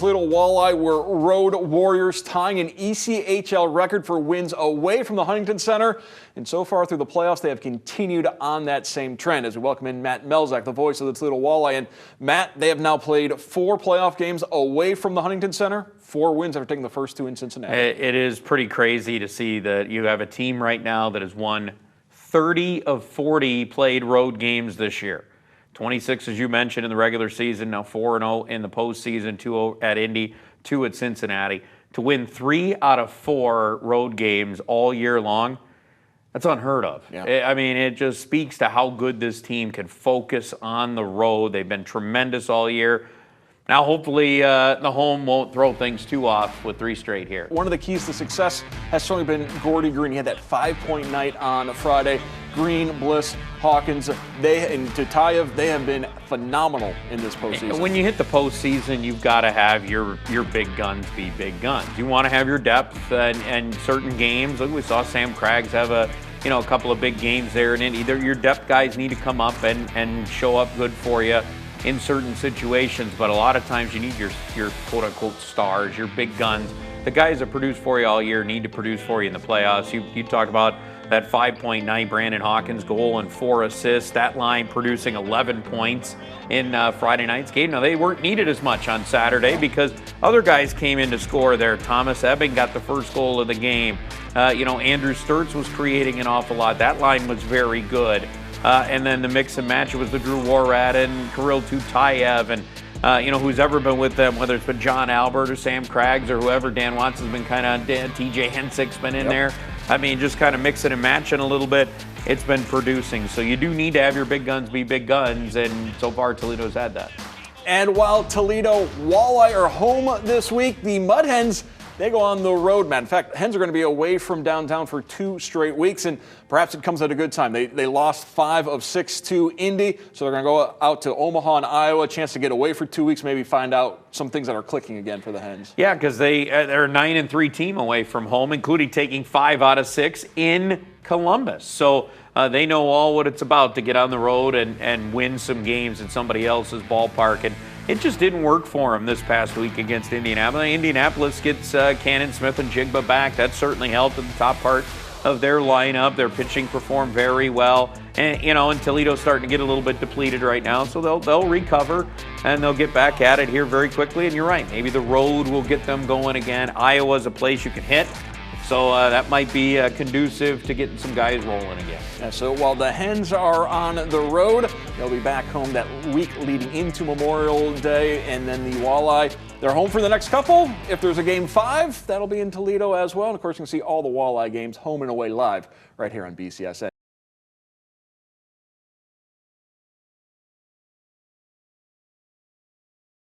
Toledo Walleye were road warriors, tying an ECHL record for wins away from the Huntington Center. And so far through the playoffs, they have continued on that same trend. As we welcome in Matt Melzak, the voice of the Toledo Walleye. And Matt, they have now played 4 playoff games away from the Huntington Center. 4 wins after taking the first 2 in Cincinnati. It is pretty crazy to see that you have a team right now that has won 30 of 40 played road games this year. 26, as you mentioned, in the regular season, now 4-0 in the postseason, 2 at Indy, 2 at Cincinnati. To win 3 out of 4 road games all year long, that's unheard of. Yeah. I mean, it just speaks to how good this team can focus on the road. They've been tremendous all year. Now, hopefully, the home won't throw things too off with 3 straight here. One of the keys to success has certainly been Gordy Green. He had that 5-point night on Friday. Green, Bliss, Hawkins, and Tatayev, they have been phenomenal in this postseason. When you hit the postseason, you've got to have your big guns be big guns. You want to have your depth and certain games. Like we saw Sam Craggs have a couple of big games there, and either your depth guys need to come up and show up good for you in certain situations, but a lot of times you need your quote-unquote stars, your big guns. The guys that produce for you all year need to produce for you in the playoffs. You talk about that 5-point night, Brandon Hawkins goal and 4 assists, that line producing 11 points in Friday night's game. Now, they weren't needed as much on Saturday because other guys came in to score there. Thomas Ebbing got the first goal of the game. Andrew Sturtz was creating an awful lot. That line was very good. And then the mix and match, it was the Drew Warad and Kirill Tutayev and, who's ever been with them, whether it's been John Albert or Sam Craggs or whoever. Dan Watson's been kind of, TJ Hensick's been in there. I mean, just kind of mixing and matching a little bit. It's been producing. So you do need to have your big guns be big guns, and so far Toledo's had that. And while Toledo Walleye are home this week, the Mud Hens, they go on the road, Matt. In fact, Hens are going to be away from downtown for 2 straight weeks, and perhaps it comes at a good time. They lost 5 of 6 to Indy, so they're going to go out to Omaha and Iowa, a chance to get away for 2 weeks, maybe find out some things that are clicking again for the Hens. Yeah, because they're a 9-3 team away from home, including taking 5 out of 6 in Columbus. So they know all what it's about to get on the road and win some games in somebody else's ballpark. And it just didn't work for them this past week against Indianapolis. Indianapolis gets Cannon, Smith, and Jigba back. That certainly helped in the top part of their lineup. Their pitching performed very well. And, and Toledo's starting to get a little bit depleted right now. So they'll recover, and they'll get back at it here very quickly. And you're right, maybe the road will get them going again. Iowa's a place you can hit. So that might be conducive to getting some guys rolling again. Yeah, so while the Hens are on the road, they'll be back home that week leading into Memorial Day. And then the Walleye, they're home for the next couple. If there's a Game 5, that'll be in Toledo as well. And, of course, you can see all the Walleye games home and away live right here on BCSN.